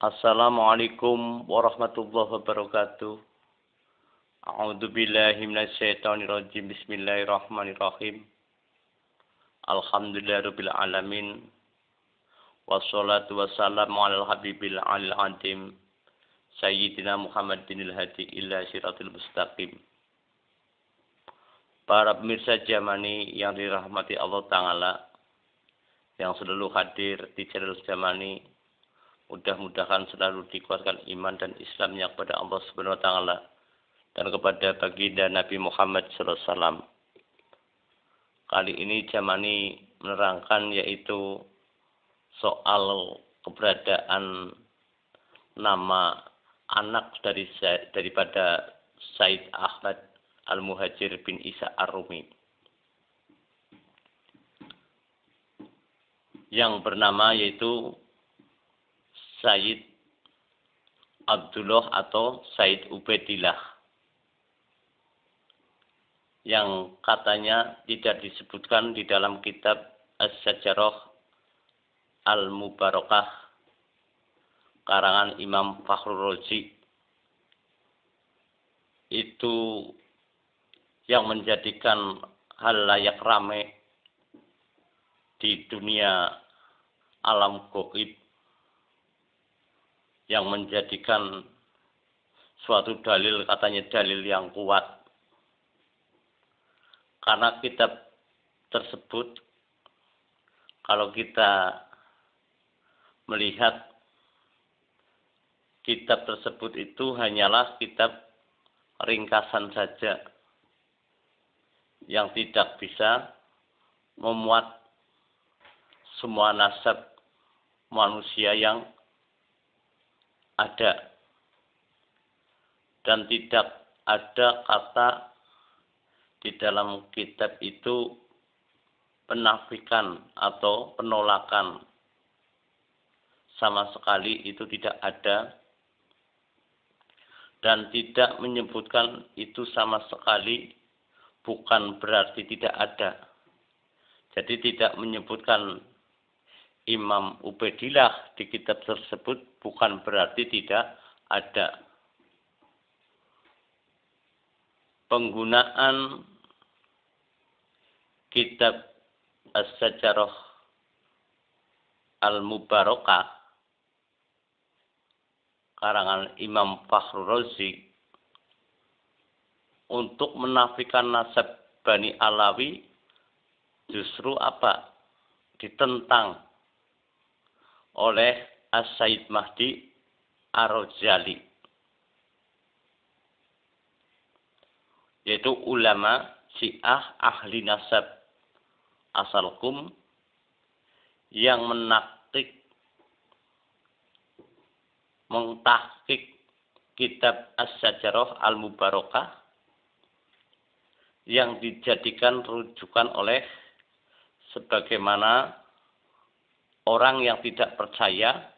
Assalamualaikum warahmatullahi wabarakatuh. A'udzu billahi minasyaitonir rajim. Bismillahirrahmanirrahim. Alhamdulillahirabbil alamin. Wassalatu wassalamu alal habibil alil adim. Sayyidina Muhammadinil hadi ila siratil mustaqim. Para pemirsa Jamani yang dirahmati Allah Ta'ala, yang selalu hadir di channel Jamani, mudah-mudahan selalu dikuatkan iman dan Islamnya kepada Allah Subhanahu wa taala dan kepada baginda Nabi Muhammad sallallahu alaihi wasallam. Kali ini Jamani menerangkan yaitu soal keberadaan nama anak daripada Said Ahmad Al-Muhajir bin Isa Ar-Rumi yang bernama yaitu Said Abdullah atau Said Ubaidillah, yang katanya tidak disebutkan di dalam kitab As-Sajarah Al-Mubarakah karangan Imam Fakhrur Razi. Itu yang menjadikan hal layak rame di dunia alam gaib, yang menjadikan suatu dalil, katanya dalil yang kuat. Karena kitab tersebut, kalau kita melihat kitab tersebut itu hanyalah kitab ringkasan saja, yang tidak bisa memuat semua nasab manusia yang ada, dan tidak ada kata di dalam kitab itu penafikan atau penolakan, sama sekali itu tidak ada, dan tidak menyebutkan itu sama sekali bukan berarti tidak ada. Jadi tidak menyebutkan Imam Ubaidillah di kitab tersebut bukan berarti tidak ada. Penggunaan kitab As-Sajarah Al-Mubarakah karangan Imam Fakhrur Razi untuk menafikan nasab Bani Alawi justru apa? Ditentang oleh As-Said Mahdi Ar-Rajali, yaitu ulama Syiah ahli nasab asal Qum yang mentahqiq kitab As-Sajarah Al-Mubarakah yang dijadikan rujukan oleh sebagaimana orang yang tidak percaya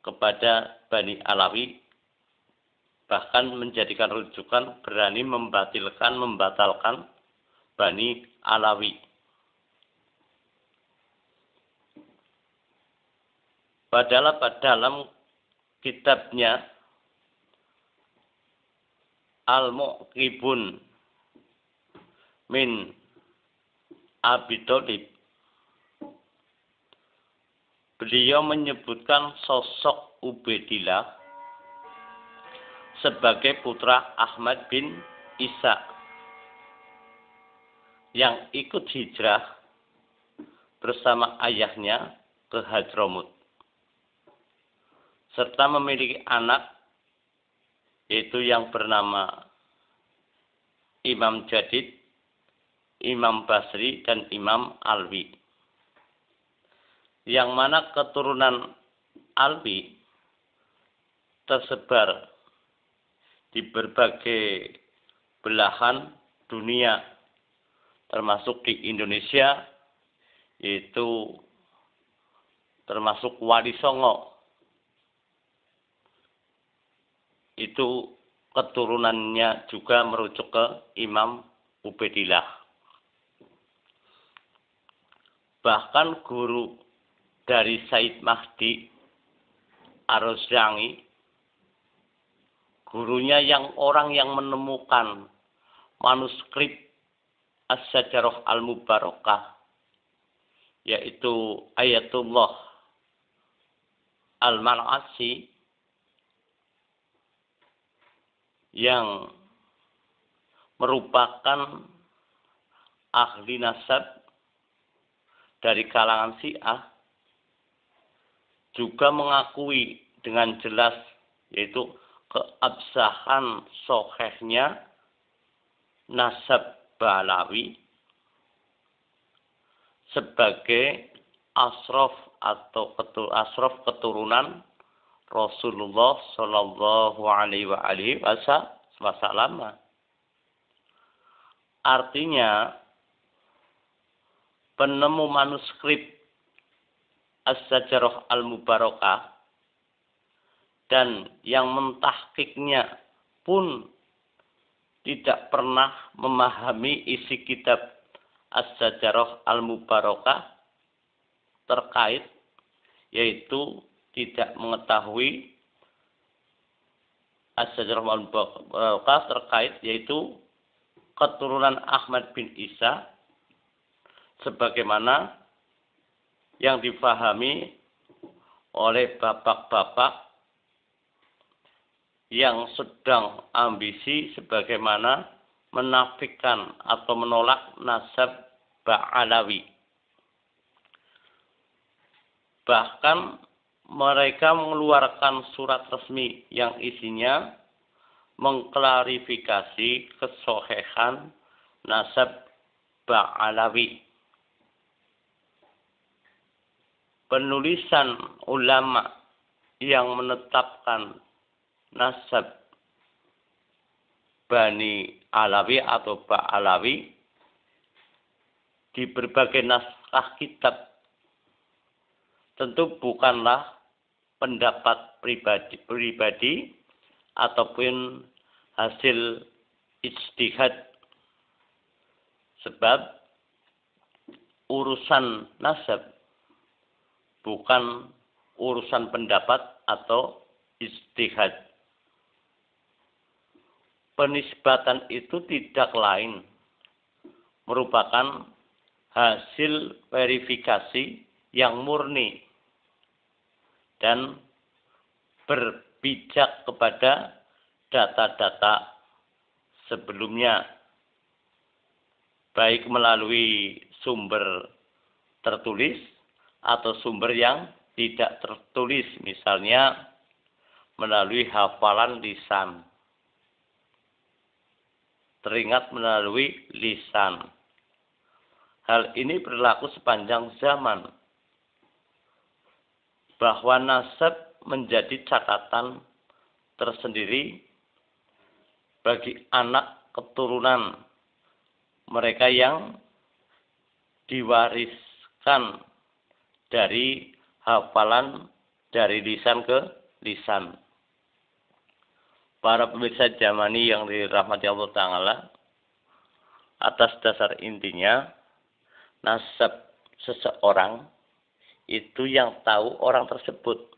kepada Bani Alawi, bahkan menjadikan rujukan berani membatalkan Bani Alawi. Padahal dalam kitabnya Al-Mu'qibun min Abi Thalib, beliau menyebutkan sosok Ubaidillah sebagai putra Ahmad bin Isa yang ikut hijrah bersama ayahnya ke Hadramut, serta memiliki anak yaitu yang bernama Imam Jadid, Imam Basri, dan Imam Alwi, yang mana keturunan Alwi tersebar di berbagai belahan dunia, termasuk di Indonesia, yaitu termasuk Wali Songo. Itu keturunannya juga merujuk ke Imam Ubaidillah. Bahkan guru dari Said Mahdi Ar-Rozyangi, gurunya orang yang menemukan manuskrip As-Sajarah Al-Mubarakah, yaitu Ayatullah Al-Mal'asi, yang merupakan ahli nasab dari kalangan Syiah, juga mengakui dengan jelas yaitu keabsahan sohehnya nasab Ba'alawi sebagai asraf atau asraf keturunan Rasulullah Shallallahu Alaihi Wasallam. Artinya penemu manuskrip As-Sajarah Al-Mubarakah dan yang mentahkiknya pun tidak pernah memahami isi kitab As-Sajarah Al-Mubarakah terkait, yaitu tidak mengetahui As-Sajarah Al-Mubarakah terkait, yaitu keturunan Ahmad bin Isa, sebagaimana yang difahami oleh bapak-bapak yang sedang ambisi sebagaimana menafikan atau menolak nasab Ba'alawi. Bahkan mereka mengeluarkan surat resmi yang isinya mengklarifikasi kesohihan nasab Ba'alawi. Penulisan ulama yang menetapkan nasab Bani Alawi atau Ba'alawi di berbagai naskah kitab tentu bukanlah pendapat pribadi ataupun hasil ijtihad, sebab urusan nasab bukan urusan pendapat atau ijtihad. Penisbatan itu tidak lain merupakan hasil verifikasi yang murni dan berpijak kepada data-data sebelumnya, baik melalui sumber tertulis atau sumber yang tidak tertulis, misalnya melalui hafalan lisan, teringat melalui lisan. Hal ini berlaku sepanjang zaman, bahwa nasab menjadi catatan tersendiri bagi anak keturunan mereka yang diwariskan dari hafalan dari lisan ke lisan. Para pemirsa Jamani yang dirahmati Allah Ta'ala, atas dasar intinya, nasab seseorang itu yang tahu orang tersebut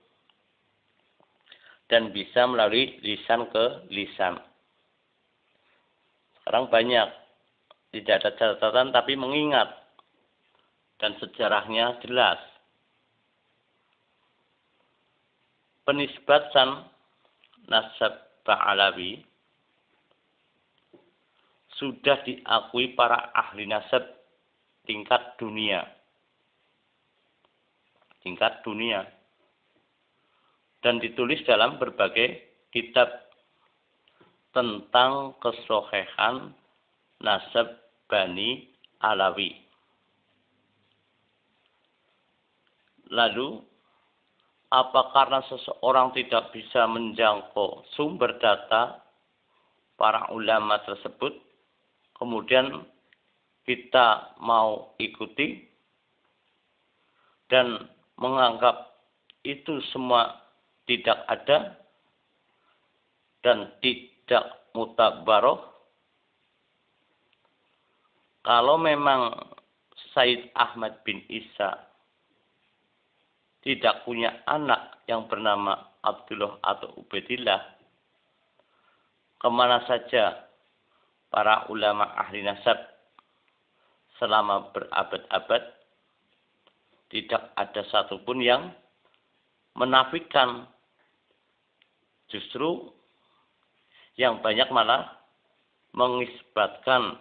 dan bisa melalui lisan ke lisan. Sekarang banyak tidak ada catatan tapi mengingat, dan sejarahnya jelas. Penisbatan nasab Ba'alawi sudah diakui para ahli nasab tingkat dunia. Dan ditulis dalam berbagai kitab tentang kesohihan nasab Bani Alawi. Lalu, apa karena seseorang tidak bisa menjangkau sumber data para ulama tersebut, kemudian kita mau ikuti dan menganggap itu semua tidak ada dan tidak mutabaroh? Kalau memang Said Ahmad bin Isa tidak punya anak yang bernama Abdullah atau Ubaidillah, kemana saja para ulama ahli nasab selama berabad-abad, tidak ada satupun yang menafikan. Justru yang banyak malah mengisbatkan.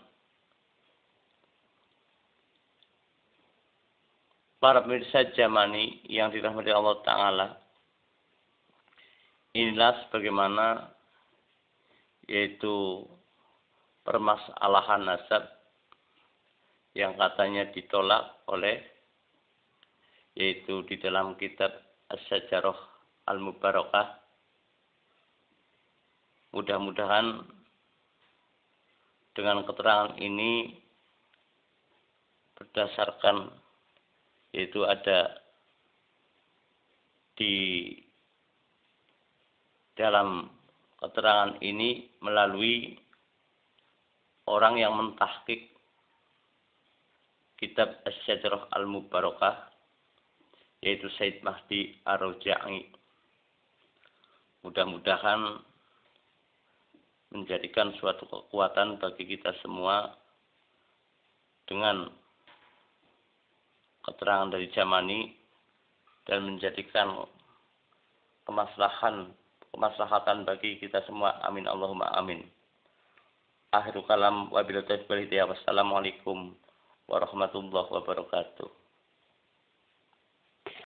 Para pemirsa Jamani yang dirahmati Allah Ta'ala, inilah sebagaimana yaitu permasalahan nasab yang katanya ditolak oleh, yaitu di dalam kitab As-Sajarah Al-Mubarakah. Mudah-mudahan dengan keterangan ini berdasarkan, yaitu ada di dalam keterangan ini melalui orang yang mentahqiq kitab As-Sajarah Al-Mubarakah, yaitu Said Mahdi Ar-Raja'i. Mudah-mudahan menjadikan suatu kekuatan bagi kita semua dengan keterangan dari Jamani dan menjadikan kemaslahatan bagi kita semua. Amin Allahumma amin. Akhirul kalam wabillahi taufiq wal hidayah. Wassalamualaikum warahmatullahi wabarakatuh.